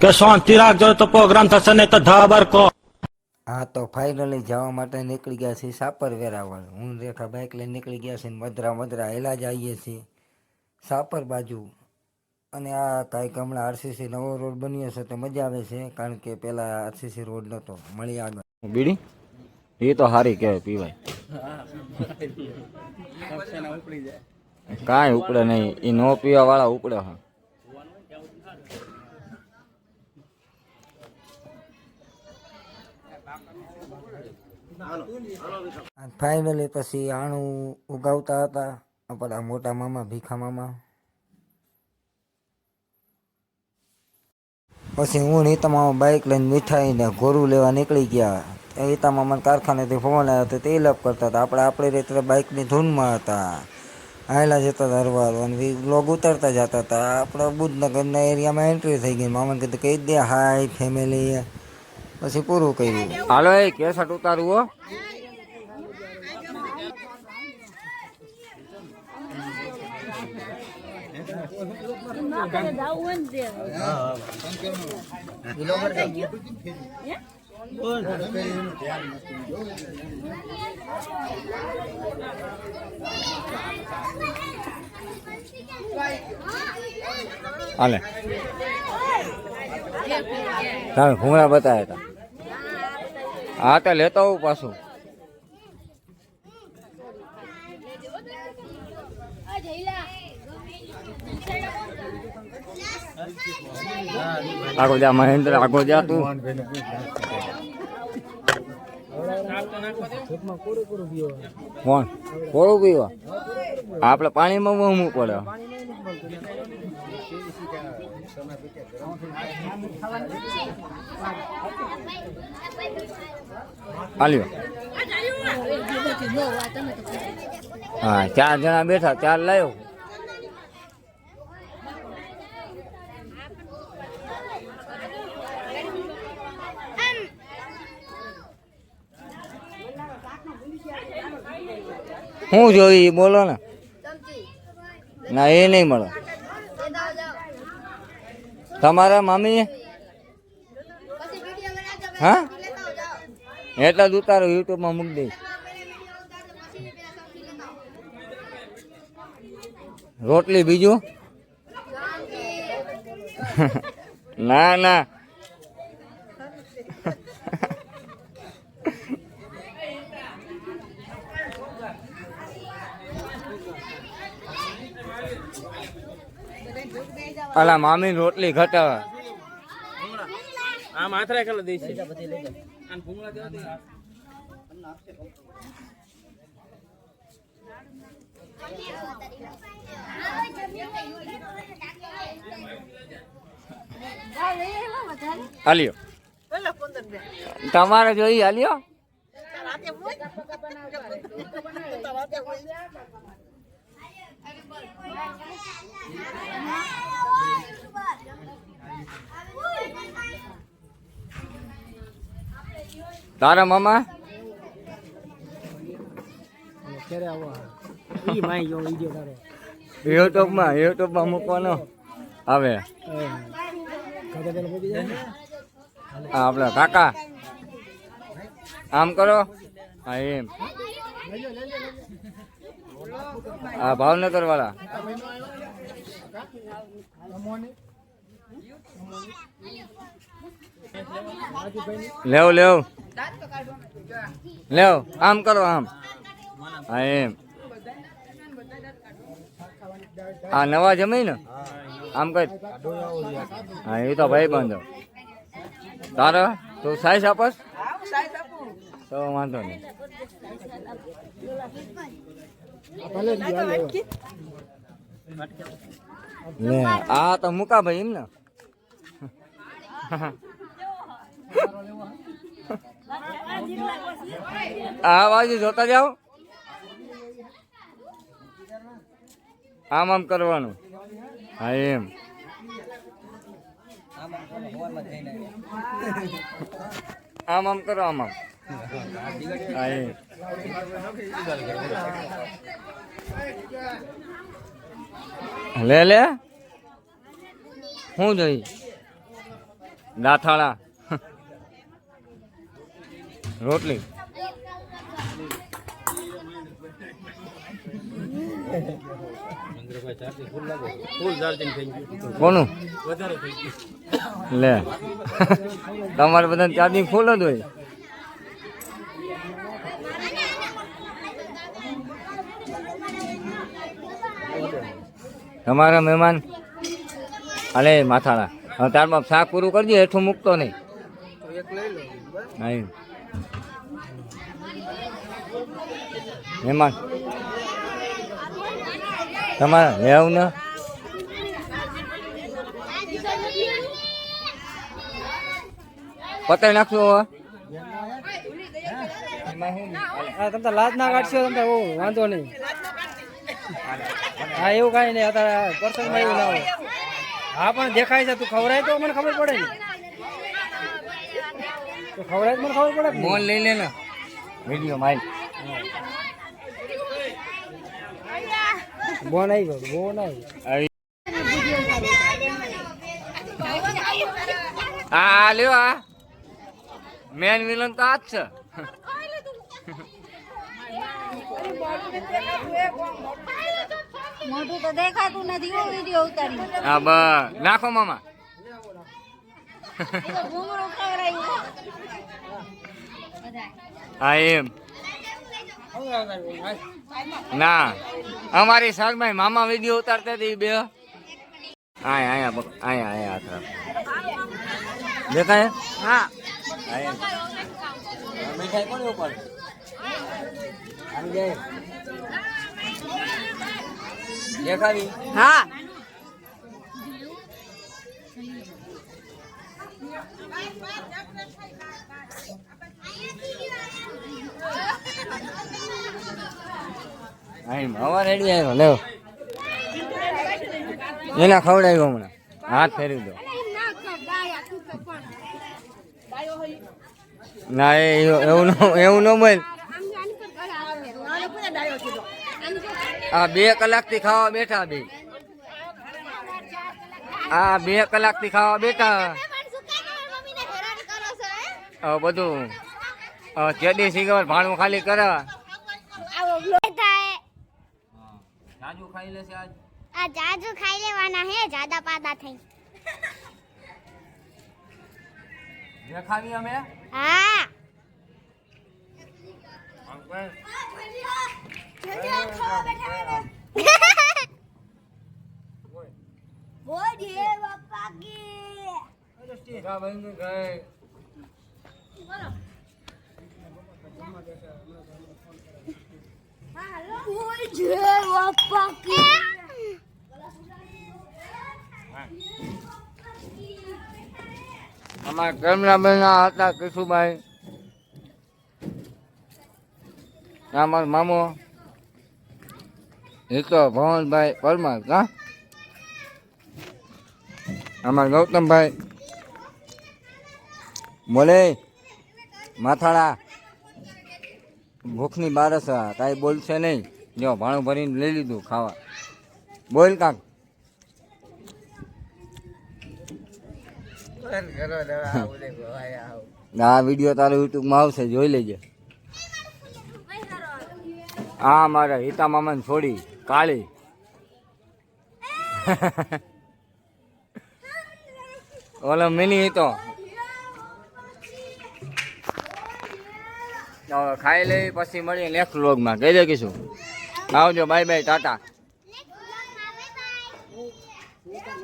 કે શાંતિ રાખજો તો પ્રોગ્રામ થશે નહીં તો ધાબર કો. હા તો ફાઇનલી જવા માટે નીકળી ગયા છીએ સાપર વેરાવળ. હું રેખા બાઇક લઈને નીકળી ગયા છીએ. મધરા હેલા જ આવીએ છીએ સાપર બાજુ. અને આ કાંઈક હમણાં આરસીસી નવો રોડ બન્યો છે તો મજા આવે છે, કારણ કે પેલા આરસીસી રોડ નહોતો. મળી આગળ બીડી એ તો સારી કહેવાય પીવાય. કાંઈ ઉપડે નહીં, એ નો પીવા વાળા ઉપડે. હા ફાઇનલી પછી આણું ઉગાવતા હતા આપણા મોટા મામા ભીખા મામા. પછી હું નીતા મામા બાઇક લઈને મીઠાઈને ગોરું લેવા નીકળી ગયા. નીતા મામા કારખાનેથી ફોન આવ્યો હતો, તે લપ કરતા હતા. આપણી રીતે બાઇકની ધૂનમાં હતા, આયલા જતા હતા હરવાર અને લોગ ઉતરતા જતા હતા. આપણા બુધનગરના એરિયામાં એન્ટ્રી થઈ ગઈ. મામાને કીધું કહી દે હાય ફેમિલી, પછી પૂરું કર્યું. હાલો એ કેસટ ઉતારવું હો. હાલે તમે ભૂંગળા બતાવ્યા હતા. હા તો લેતો આવું પાછું. આગો જા મહેન્દ્ર, આગો જા તું. કોણ કોરું પીવા? આપણે પાણીમાં વહમવું પડે. હાલ્યો હા 4 જણા બેઠા, 4 લાવ્યો. શું જોઈ બોલો ને. ના એ નહીં મળે. તમારા મામી હા એટલા જ ઉતારો, યુટ્યુબમાં મૂકી દઈશ. રોટલી બીજું ના ના અલા મામી રોટલી ઘટાવે. આમ આથરા કલ દે છે. હાલ્યો તમારે જોઈ હાલ્યો. તારા મામા યુટ્યુબમાં મૂકવાનો આવે. આપડે કાકા આમ કરો. હા એમ હા ભાવનગર વાળા. લેવ લેવ લેવ આમ કરો આમ. હા એમ આ નવા જમાઈ ને આમ કઈ. હા એ તો ભાઈ બંધો. તારા તું સાઈઝ આપસ તો વાંધો નહીં. લે આ તો મુકા ભાઈ એમ ને. આ બાજુ જોતા જાઓ. આમ આમ કરવાનું. હા એમ આમ આમ કરો આમ આમ. હા એમ લે લે. શું જોઈ દાથાળા રોટલી કોનું લે તમારે બધા ચાર્જિંગ ફૂલ જ હોય. તમારા મહેમાન અલે માથાળા હવે તારમાં શાક પૂરું કરજે, હેઠું મૂકતો નહીં. નહીં મહેમાન તમારા લેવ ને પતાઈ નાખશો હવે. તમે લાજ ના કાઢશો તમે વાંધો નહીં. હા એવું કાંઈ નહીં, અત્યારે પર્સનમાં એવું ના હોય. હા પણ દેખાય છે, તું ખવડાય તો મને ખબર પડે ને, તું ખવડાય તો મને ખબર પડે. મોન લઈ લે ને વિડીયો માઇલ બોન આવી ગયો, બોન આવી. હા લ્યો આ મેન વિલન તો આ જ છે. મોઢું તો દેખાતું નથી, હું વિડીયો ઉતારી. હા બસ નાખો મામા. ઘૂંઘરું ખવડાવ્યું. હા એમ ના અમારી સાલભાઈ મામા વિડીયો ઉતારતા હતી બે. આયા આયા દેખાય. હા મીઠાઈ કોની ઉપર દેખાડી. હા હવે રેડી આવ્યો લેવો એના ખવડાવ્યો હમણાં હાથ ફેરવી દો. ના એવું ન બોલ. આ 2 કલાકથી ખાવા બેઠા બે. આ 2 કલાકથી ખાવા બેઠા. બધું ચેડી સિગવર ભાણું ખાલી કરે. જાજુ ખાઈ લેશે આજ. આ જાજુ ખાઈ લેવાના હે, જાડા પાડા થઈ. દેખાવી અમે હા બોડીએ બાપા કી બોડીએ બાપા કી. અમારા કેમેરામેન હતા કિશુભાઈ, અમારા મામો એ તો ભવનભાઈ પરમાર. કા અમારા ગૌતમભાઈ બોલે માથાળા ભૂખની બારસ કાંઈ બોલશે નહીં. જો ભાણું ભરીને લઈ લીધું ખાવા. બોલ કાંક. આ વિડીયો તારો યુટ્યુબમાં આવશે, જોઈ લેજે. આ મારા હિતા મામાને છોડી કાળી. ઓલો મિની તો ખાઈ લઈ પછી મળીએ નેક્સ્ટ વ્લોગમાં. કહી દે કીશું આવજો, બાય બાય, ટાટા.